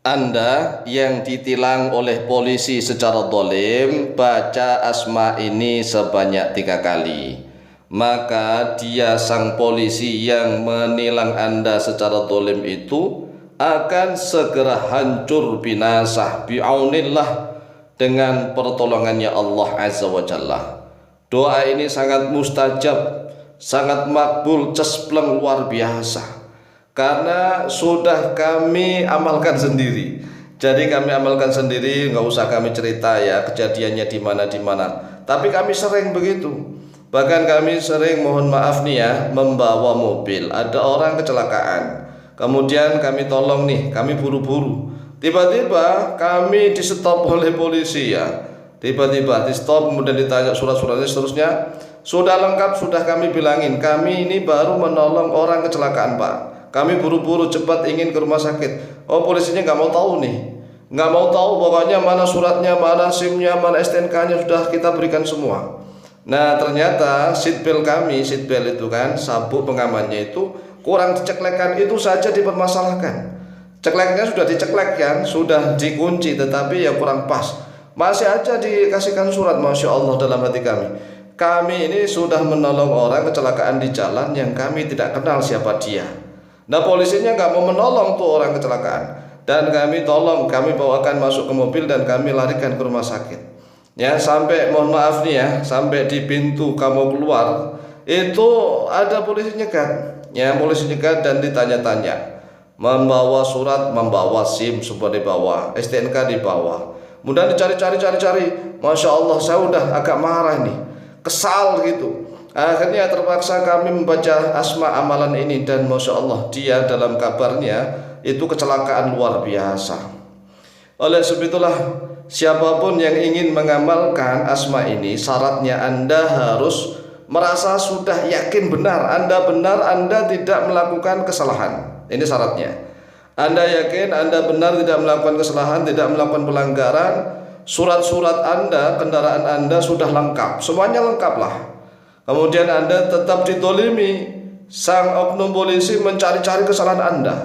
Anda yang ditilang oleh polisi secara zalim, baca asma ini sebanyak 3 kali. Maka dia sang polisi yang menilang Anda secara zalim itu akan segera hancur binasa bi'aunillah dengan pertolongannya Allah Azza wa Jalla. Doa ini sangat mustajab, sangat makbul, cespleng luar biasa. Karena sudah kami amalkan sendiri. Jadi kami amalkan sendiri, nggak usah kami cerita ya kejadiannya di mana. Tapi kami sering begitu. Bahkan kami sering, mohon maaf nih ya, membawa mobil. Ada orang kecelakaan. Kemudian kami tolong nih, kami buru-buru. Tiba-tiba kami di stop oleh polisi ya. Tiba-tiba di stop, kemudian ditanya surat-suratnya seterusnya. Sudah lengkap, sudah kami bilangin, kami ini baru menolong orang kecelakaan Pak. Kami buru-buru cepat ingin ke rumah sakit. Oh, polisinya nggak mau tahu nih, nggak mau tahu pokoknya mana suratnya, mana SIM-nya, mana STNK-nya sudah kita berikan semua. Nah ternyata seatbelt kami, seatbelt itu kan sabuk pengamannya itu kurang diceklekan, itu saja dipermasalahkan. Cekleknya sudah diceklek kan, sudah dikunci, tetapi ya kurang pas. Masih aja dikasihkan surat. Masya Allah, dalam hati kami. Kami ini sudah menolong orang kecelakaan di jalan yang kami tidak kenal siapa dia. Nah polisinya nggak mau menolong tuh orang kecelakaan, dan kami tolong, kami bawakan masuk ke mobil dan kami larikan ke rumah sakit. Ya sampai, mohon maaf nih ya, sampai di pintu kamu keluar itu ada polisi nyegat. Ya polisi nyegat dan ditanya-tanya, membawa surat, membawa SIM semua dibawa, STNK dibawa. Kemudian dicari, Masya Allah, saya udah agak marah nih, kesal gitu. Akhirnya terpaksa kami membaca asma amalan ini, dan Masya Allah, dia dalam kabarnya itu kecelakaan luar biasa. Oleh sebab itulah, siapapun yang ingin mengamalkan asma ini, syaratnya Anda harus merasa sudah yakin benar, Anda tidak melakukan kesalahan. Ini syaratnya. Anda yakin Anda benar tidak melakukan kesalahan, tidak melakukan pelanggaran, surat-surat Anda, kendaraan Anda sudah lengkap, semuanya lengkap lah. Kemudian Anda tetap ditolimi, sang oknum polisi mencari-cari kesalahan Anda,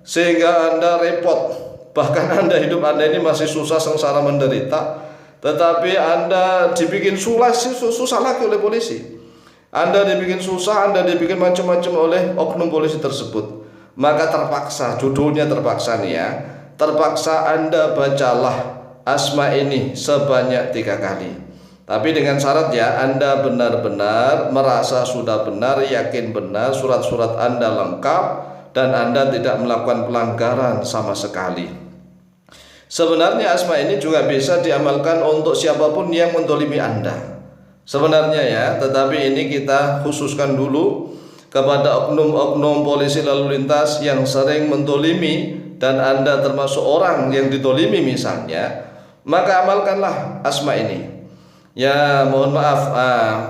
sehingga Anda repot. Bahkan hidup Anda ini masih susah, sengsara, menderita, tetapi Anda dibikin susah lagi oleh polisi. Anda dibikin susah, Anda dibikin macam-macam oleh oknum polisi tersebut. Maka terpaksa, judulnya terpaksa nih ya, terpaksa Anda bacalah asma ini sebanyak 3 kali. Tapi dengan syarat ya, Anda benar-benar merasa sudah benar, yakin benar, surat-surat Anda lengkap, dan Anda tidak melakukan pelanggaran sama sekali. Sebenarnya asma ini juga bisa diamalkan untuk siapapun yang mendolimi Anda. Sebenarnya ya, tetapi ini kita khususkan dulu kepada oknum-oknum polisi lalu lintas yang sering mendolimi, dan Anda termasuk orang yang didolimi misalnya, maka amalkanlah asma ini. Ya mohon maaf,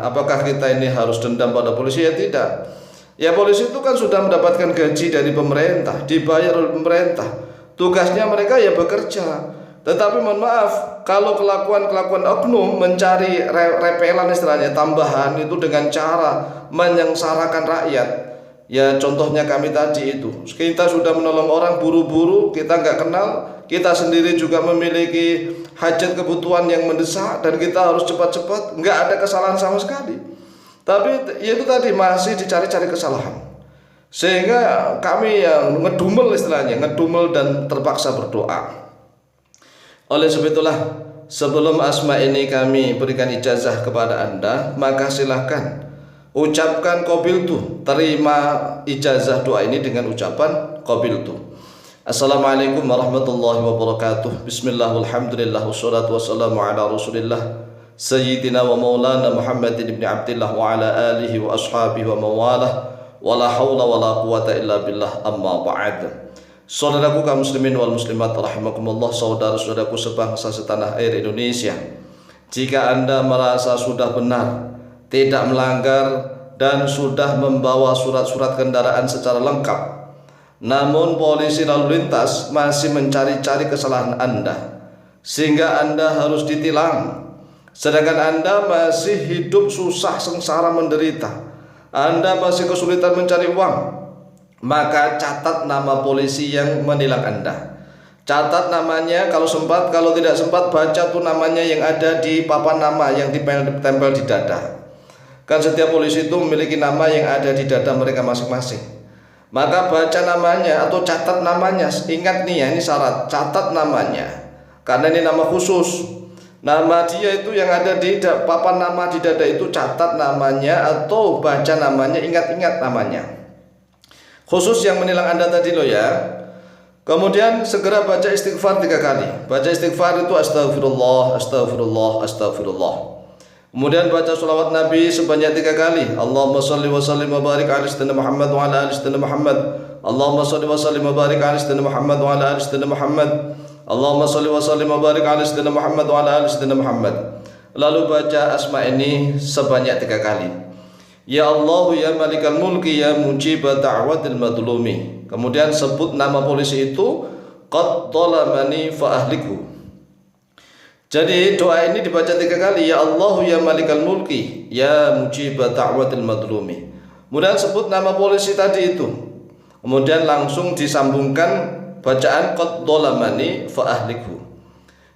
apakah kita ini harus dendam pada polisi? Ya tidak. Ya polisi itu kan sudah mendapatkan gaji dari pemerintah, dibayar oleh pemerintah. Tugasnya mereka ya bekerja. Tetapi mohon maaf, kalau kelakuan oknum mencari repelan istilahnya, tambahan itu dengan cara menyengsarakan rakyat. Ya contohnya kami tadi itu, kita sudah menolong orang buru-buru, kita nggak kenal, kita sendiri juga memiliki hajat kebutuhan yang mendesak, dan kita harus cepat-cepat, nggak ada kesalahan sama sekali. Tapi itu tadi masih dicari-cari kesalahan, sehingga kami yang ngedumel istilahnya, dan terpaksa berdoa. Oleh sebab itulah, sebelum asma ini kami berikan ijazah kepada Anda, maka silahkan ucapkan qabiltu, terima ijazah doa ini dengan ucapan qabiltu. Assalamualaikum warahmatullahi wabarakatuh. Bismillah, walhamdulillah, wassalatu wassalamu ala rasulillah Sayyidina wa maulana Muhammadin ibn Abdillah wa ala alihi wa ashabihi wa mawalah, wa la hawla wa la quwata illa billah, amma ba'd. Saudaraku kaum muslimin wal muslimat rahimakumullah, saudara-saudaraku sebangsa setanah air Indonesia, jika Anda merasa sudah benar, tidak melanggar, dan sudah membawa surat-surat kendaraan secara lengkap, namun polisi lalu lintas masih mencari-cari kesalahan Anda, sehingga Anda harus ditilang, sedangkan Anda masih hidup susah, sengsara, menderita, Anda masih kesulitan mencari uang, maka catat nama polisi yang menilang Anda. Catat namanya kalau sempat, kalau tidak sempat baca tuh namanya yang ada di papan nama yang ditempel di dada. Kan setiap polisi itu memiliki nama yang ada di dada mereka masing-masing. Maka baca namanya atau catat namanya. Ingat nih ya, ini syarat, catat namanya. Karena ini nama khusus. Nama dia itu yang ada di papan nama di dada itu, catat namanya atau baca namanya, ingat-ingat namanya. Khusus yang menilang Anda tadi loh ya. Kemudian segera baca istighfar 3 kali. Baca istighfar itu astagfirullah, astagfirullah, astagfirullah. Kemudian baca sholawat Nabi sebanyak 3 kali. Allahumma salli wa sallim wa barik ala sayyidina Muhammad wa ala ali sayyidina Muhammad. Allahumma salli wa sallim wa barik ala sayyidina Muhammad wa ala ali sayyidina Muhammad. Allahumma salli wa sallim wa barik ala sayyidina Muhammad wa ala ali sayyidina Muhammad. Lalu baca asma ini sebanyak 3 kali. Ya Allah ya Malikal Mulki ya Mujibah da'watil madlumi. Kemudian sebut nama polisi itu, qad dhalamani fa ahlikhu. Jadi doa ini dibaca 3 kali. Ya Allah ya Malikal Mulki ya Mujibah da'watil madlumi. Kemudian sebut nama polisi tadi itu. Kemudian langsung disambungkan bacaan qad dhalamani fa ahlikhu,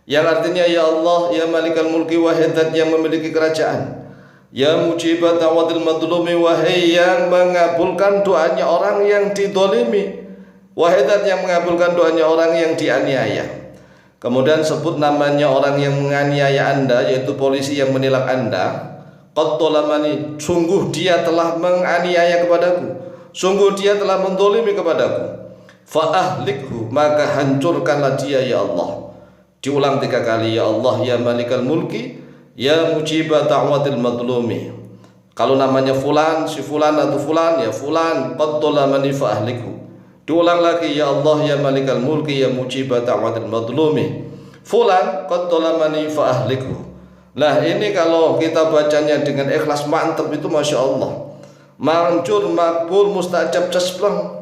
yang artinya ya Allah ya Malikal Mulki, wahai zat yang memiliki kerajaan, ya Mujibah da'watil madlumi, wahai yang mengabulkan doanya orang yang didolimi, wahai zat yang mengabulkan doanya orang yang dianiaya. Kemudian sebut namanya orang yang menganiaya Anda, yaitu polisi yang menilang Anda. Qad dhalamani, sungguh dia telah menganiaya kepadaku, sungguh dia telah mendolimi kepadaku. Fa ahlikhu, maka hancurkanlah dia ya Allah. Diulang 3 kali, ya Allah ya Malikal Mulki ya Mujibah da'watil madlumi. Kalau namanya fulan, si fulan atau fulan, ya fulan, qad dhalamani fa ahlikhu. Diulang lagi, ya Allah ya Malikal Mulki ya Mujibah da'watil madlumi, fulan qad dhalamani fa ahlikhu. Nah ini kalau kita bacanya dengan ikhlas mantap itu Masya Allah, manjur, makbul, mustajab, cespleng.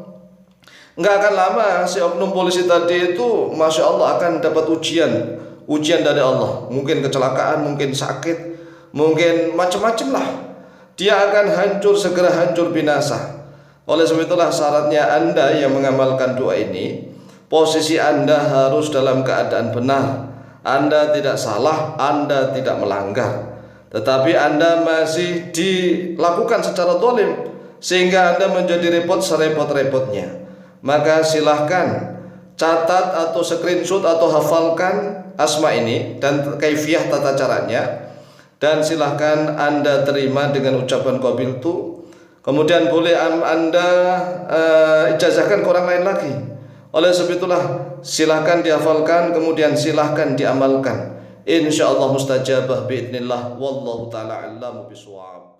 Nggak akan lama si oknum polisi tadi itu Masya Allah akan dapat ujian dari Allah. Mungkin kecelakaan, mungkin sakit, mungkin macam-macam lah. Dia akan hancur, segera hancur, binasa. Oleh sebab itulah syaratnya Anda yang mengamalkan doa ini, posisi Anda harus dalam keadaan benar. Anda tidak salah, Anda tidak melanggar, tetapi Anda masih dilakukan secara zalim sehingga Anda menjadi repot serepot-repotnya. Maka silahkan catat atau screenshot atau hafalkan asma ini dan kaifiyah tata caranya, dan silahkan Anda terima dengan ucapan qabiltu. Kemudian boleh Anda ijazahkan ke orang lain lagi. Oleh sebab itulah silahkan dihafalkan, kemudian silahkan diamalkan. Insyaallah mustajabah biidznillah, wallahu taala a'lamu bishawab.